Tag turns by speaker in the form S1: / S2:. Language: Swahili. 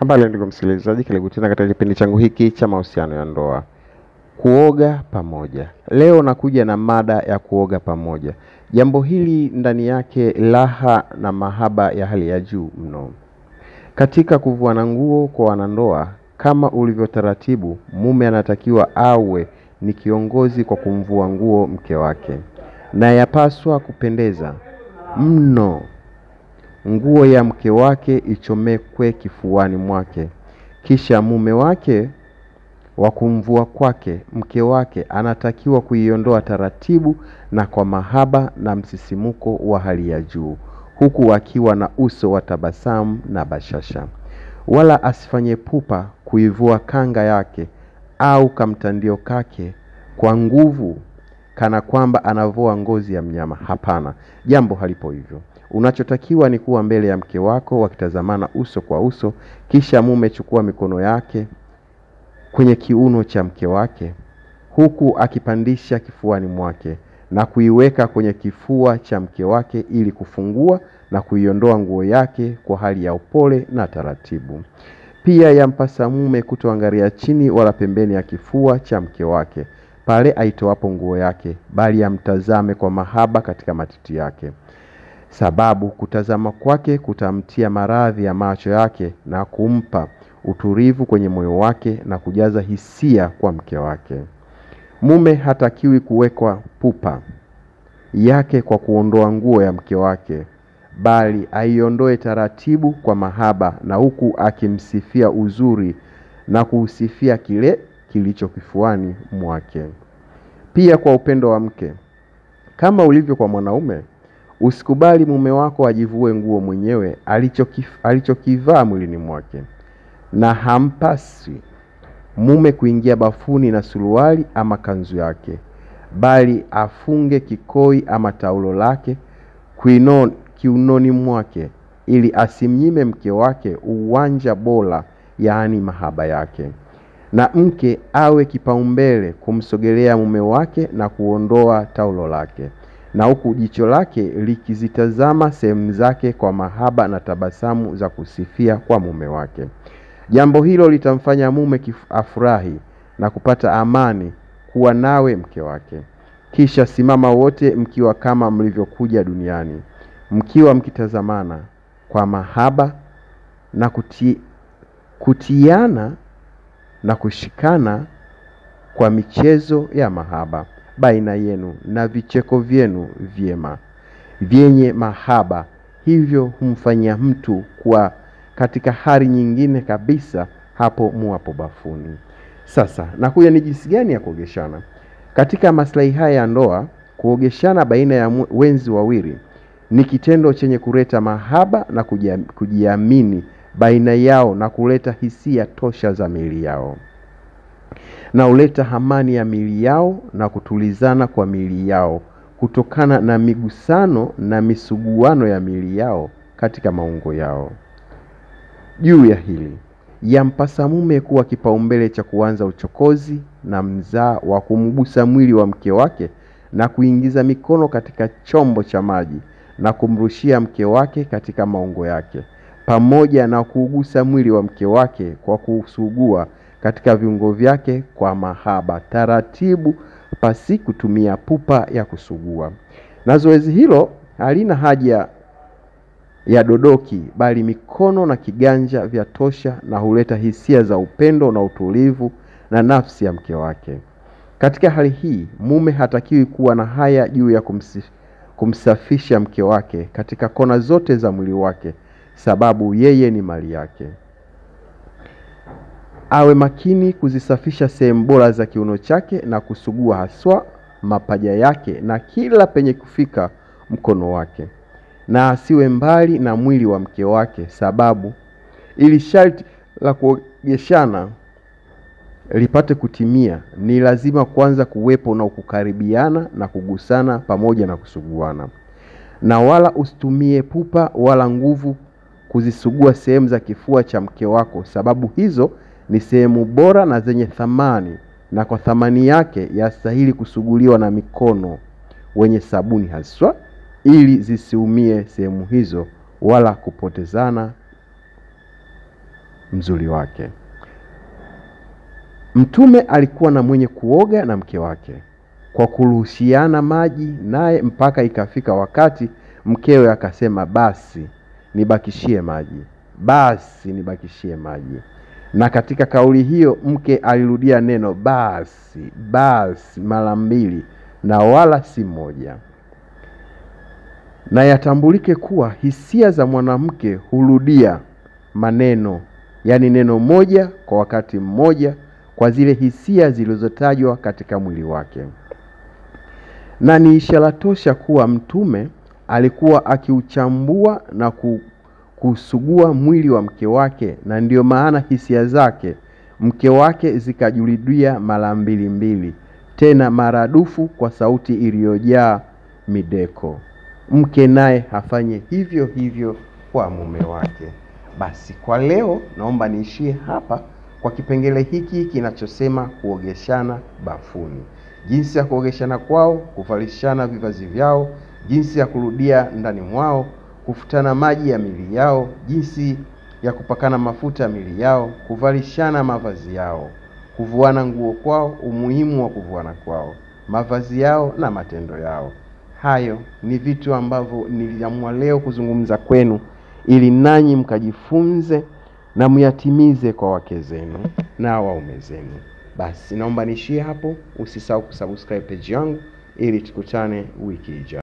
S1: Habari ndugu msikilizaji, karibu tena katika kipindi changu hiki cha mahusiano ya ndoa. Kuoga pamoja. Leo nakuja na mada ya kuoga pamoja. Jambo hili ndani yake raha na mahaba ya hali ya juu mno. Katika kuvuana nguo kwa wanandoa, kama ulivyo taratibu, mume anatakiwa awe ni kiongozi kwa kumvua nguo mke wake. Na yapaswa kupendeza mno nguo ya mke wake ichomekwe kifuani mwake. Kisha mume wake wa kumvua kwake mke wake anatakiwa kuiondoa taratibu na kwa mahaba na msisimuko wa hali ya juu, huku akiwa na uso wa tabasamu na bashasha. Wala asifanye pupa kuivua kanga yake au kamtandio kake kwa nguvu kana kwamba anavua ngozi ya mnyama. Hapana, jambo halipo hivyo. Unachotakiwa ni kuwa mbele ya mke wako wakitazamana uso kwa uso, kisha mume chukua mikono yake kwenye kiuno cha mke wake, huku akipandisha kifuani mwake na kuiweka kwenye kifua cha mke wake ili kufungua na kuiondoa nguo yake kwa hali ya upole na taratibu. Pia yampasa mume kutoangalia chini wala pembeni ya kifua cha mke wake pale aitoapo nguo yake, bali amtazame kwa mahaba katika matiti yake. Sababu kutazama kwake kutamtia maradhi ya macho yake na kumpa utulivu kwenye moyo wake na kujaza hisia kwa mke wake. Mume hatakiwi kuwekwa pupa yake kwa kuondoa nguo ya mke wake, bali aiondoe taratibu kwa mahaba na huku akimsifia uzuri na kuusifia kile kilicho kifuani mwake. Pia kwa upendo wa mke, kama ulivyo kwa mwanaume, usikubali mume wako ajivue nguo mwenyewe alichokivaa mwilini mwake. Na hampasi mume kuingia bafuni na suruali ama kanzu yake, bali afunge kikoi ama taulo lake kiunoni mwake ili asimnyime mke wake uwanja bora, yaani mahaba yake. Na mke awe kipaumbele kumsogelea mume wake na kuondoa taulo lake, na huku jicho lake likizitazama sehemu zake kwa mahaba na tabasamu za kusifia kwa mume wake. Jambo hilo litamfanya mume afurahi na kupata amani kuwa nawe mke wake. Kisha simama wote mkiwa kama mlivyokuja duniani, mkiwa mkitazamana kwa mahaba na kutiana na kushikana kwa michezo ya mahaba baina yenu na vicheko vyenu vyema vyenye mahaba. Hivyo humfanyia mtu kuwa katika hali nyingine kabisa hapo muapo bafuni. Sasa nakuja ni jinsi gani ya kuogeshana. Katika maslahi haya ya ndoa, kuogeshana baina ya wenzi wawili ni kitendo chenye kuleta mahaba na kujiamini baina yao na kuleta hisia tosha za miili yao, na huleta amani ya miili yao na kutulizana kwa miili yao kutokana na migusano na misuguano ya miili yao katika maungo yao. Juu ya hili, yampasa mume kuwa kipaumbele cha kuanza uchokozi na mzaa wa kumgusa mwili wa mke wake na kuingiza mikono katika chombo cha maji na kumrushia mke wake katika maungo yake, pamoja na kuugusa mwili wa mke wake kwa kusugua katika viungo vyake kwa mahaba taratibu, pasi kutumia pupa ya kusugua. Na zoezi hilo halina haja ya dodoki, bali mikono na kiganja vya tosha, na huleta hisia za upendo na utulivu na nafsi ya mke wake. Katika hali hii, mume hatakiwi kuwa na haya juu ya kumsafisha mke wake katika kona zote za mwili wake, sababu yeye ni mali yake. Awe makini kuzisafisha sehemu bora za kiuno chake na kusugua haswa mapaja yake na kila penye kufika mkono wake, na asiwe mbali na mwili wa mke wake, sababu ili sharti la kuogeshana lipate kutimia ni lazima kwanza kuwepo na kukaribiana na kugusana pamoja na kusuguana. Na wala usitumie pupa wala nguvu kuzisugua sehemu za kifua cha mke wako, sababu hizo ni sehemu bora na zenye thamani, na kwa thamani yake yastahili kusuguliwa na mikono wenye sabuni haswa, ili zisiumie sehemu hizo wala kupotezana mzuri wake. Mtume alikuwa na mwenye kuoga na mke wake kwa kurushiana maji naye, mpaka ikafika wakati mkewe akasema, basi nibakishie maji, basi nibakishie maji. Na katika kauli hiyo mke alirudia neno basi, basi mara 2 na wala si moja. Na yatambulike kuwa hisia za mwanamke hurudia maneno, yani neno moja kwa wakati mmoja, kwa zile hisia zilizotajwa katika mwili wake. Na ni ishara tosha kuwa Mtume alikuwa akiuchambua na kusugua mwili wa mke wake, na ndiyo maana hisia zake mke wake zikajurudia mara 2, tena maradufu kwa sauti iliyojaa mideko. Mke naye hafanye hivyo hivyo kwa mume wake. Basi kwa leo naomba niishie hapa kwa kipengele hiki kinachosema kuogeshana bafuni. Jinsi ya kuogeshana kwao, kuvalishana vivazi vyao, jinsi ya kurudia ndani mwao, kufutana maji ya mili yao, jinsi ya kupakana mafuta ya mili yao, kuvalishana mavazi yao, kuvuana nguo kwao, umuhimu wa kuvuana kwao, mavazi yao na matendo yao. Hayo ni vitu ambavyo niliamua leo kuzungumza kwenu ili nanyi mkajifunze na myatimize kwa wake zenu na waume zenu. Basi naomba niishie hapo. Usisahau kusubscribe page yangu ili tukutane wiki ijayo.